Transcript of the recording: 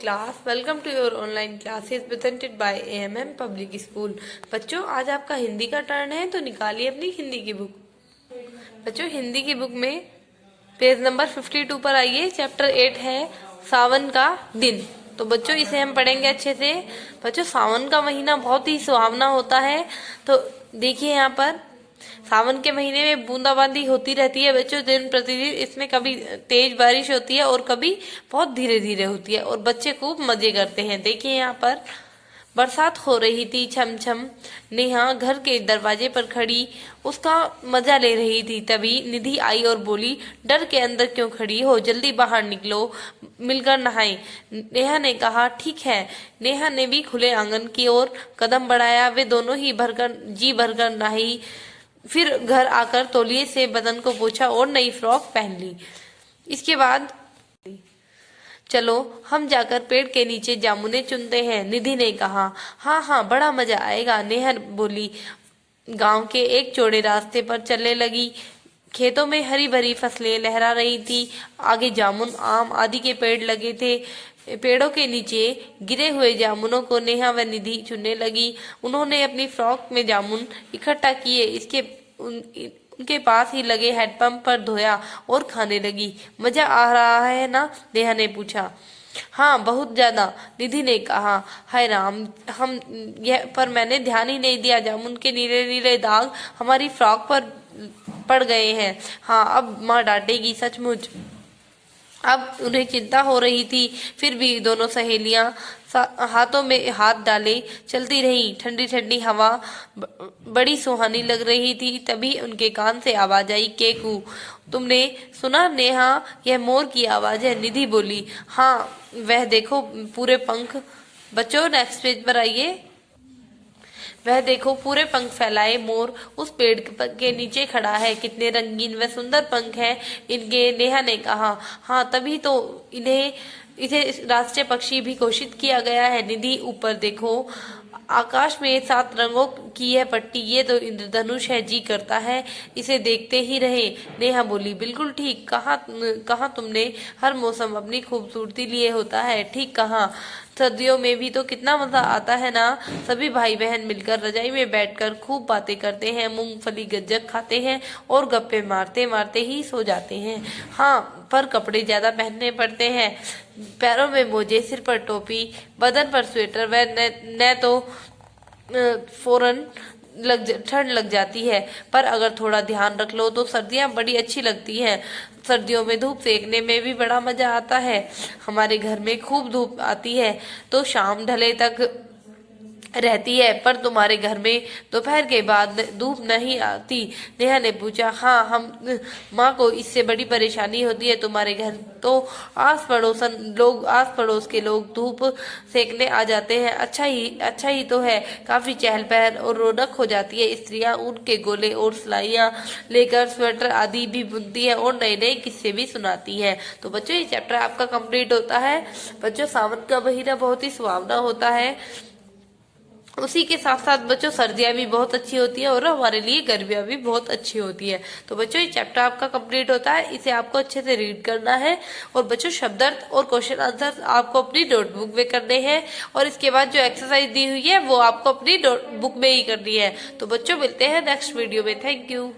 class, welcome to your online classes presented by AMM Public School। बच्चों आज आपका हिंदी का टर्न है, तो निकालिए अपनी हिंदी की बुक। बच्चों हिंदी की बुक में पेज नंबर 52 पर आइए। चैप्टर 8 है सावन का दिन। तो बच्चों इसे हम पढ़ेंगे अच्छे से। बच्चों सावन का महीना बहुत ही सुहावना होता है। तो देखिए यहाँ पर सावन के महीने में बूंदाबांदी होती रहती है बच्चों, दिन प्रतिदिन। इसमें कभी तेज बारिश होती है और कभी बहुत धीरे धीरे होती है और बच्चे खूब मजे करते हैं। देखिए यहाँ पर बरसात हो रही थी छम छम। नेहा घर के दरवाजे पर खड़ी उसका मजा ले रही थी। तभी निधि आई और बोली, डर के अंदर क्यों खड़ी हो, जल्दी बाहर निकलो, मिलकर नहाएं। नेहा ने कहा, ठीक है। नेहा ने भी खुले आंगन की ओर कदम बढ़ाया। वे दोनों ही जी भरकर नहाई। फिर घर आकर तौलिए से बदन को पोंछा और नई फ्रॉक पहन ली। इसके बाद चलो हम जाकर पेड़ के नीचे जामुने चुनते हैं, निधि ने कहा। हाँ हाँ बड़ा मजा आएगा, नेहा बोली। गांव के एक चौड़े रास्ते पर चलने लगी। खेतों में हरी भरी फसलें लहरा रही थी। आगे जामुन आम आदि के पेड़ लगे थे। पेड़ों के नीचे गिरे हुए जामुनों को नेहा व निधि चुनने लगी। उन्होंने अपनी फ्रॉक में जामुन इकट्ठा किए। उनके पास ही लगे हैंडपंप पर धोया और खाने लगी। मजा आ रहा है ना, नेहा ने पूछा। हाँ बहुत ज्यादा, निधि ने कहा। हाय राम, हम यह पर मैंने ध्यान ही नहीं दिया, जामुन के नीले नीले दाग हमारी फ्रॉक पर पड़ गए हैं। हाँ अब माँ डांटेगी सचमुच। अब उन्हें चिंता हो रही थी, फिर भी दोनों सहेलियां हाथों में हाथ डाले चलती रही। ठंडी ठंडी हवा बड़ी सुहानी लग रही थी। तभी उनके कान से आवाज आई, केकू। तुमने सुना नेहा, यह मोर की आवाज है, निधि बोली। हाँ वह देखो पूरे पंख। बच्चों नेक्स्ट पेज पर आइए। वह देखो पूरे पंख फैलाए मोर उस पेड़ के नीचे खड़ा है। कितने रंगीन व सुंदर पंख हैं इनके, नेहा ने कहा। हाँ तभी तो इसे राष्ट्रीय पक्षी भी घोषित किया गया है। निधि ऊपर देखो, आकाश में 7 रंगों की यह पट्टी, ये तो इंद्रधनुष है, जी करता है इसे देखते ही रहे। नेहा बोली, बिल्कुल ठीक कहा तुमने। हर मौसम अपनी खूबसूरती लिए होता है। ठीक कहा। सर्दियों में भी तो कितना मजा आता है ना। सभी भाई बहन मिलकर रजाई में बैठकर खूब बातें करते हैं, मूंगफली गज्जक खाते हैं और गप्पे मारते मारते ही सो जाते हैं। हाँ पर कपड़े ज्यादा पहनने पड़ते हैं, पैरों में मोजे, सिर पर टोपी, बदन पर स्वेटर, व न तो फौरन ठंड लग जाती है। पर अगर थोड़ा ध्यान रख लो तो सर्दियां बड़ी अच्छी लगती हैं। सर्दियों में धूप सेकने में भी बड़ा मजा आता है। हमारे घर में खूब धूप आती है तो शाम ढले तक रहती है, पर तुम्हारे घर में दोपहर के बाद धूप नहीं आती, नेहा ने पूछा। हाँ हम माँ को इससे बड़ी परेशानी होती है। तुम्हारे घर तो आस पड़ोस के लोग धूप सेकने आ जाते हैं। अच्छा ही तो है, काफी चहल पहल और रौनक हो जाती है। स्त्रियां ऊन के गोले और सिलाइयां लेकर स्वेटर आदि भी बुनती है और नए नए किस्से भी सुनाती है। तो बच्चों ये चैप्टर आपका कंप्लीट होता है। बच्चों सावन का महीना बहुत ही सुहावना होता है। उसी के साथ साथ बच्चों सर्दियां भी बहुत अच्छी होती है और हमारे लिए गर्मियां भी बहुत अच्छी होती है। तो बच्चों ये चैप्टर आपका कंप्लीट होता है। इसे आपको अच्छे से रीड करना है और बच्चों शब्दार्थ और क्वेश्चन आंसर आपको अपनी नोटबुक में करने हैं और इसके बाद जो एक्सरसाइज दी हुई है वो आपको अपनी नोटबुक में ही करनी है। तो बच्चों मिलते हैं नेक्स्ट वीडियो में। Thank you.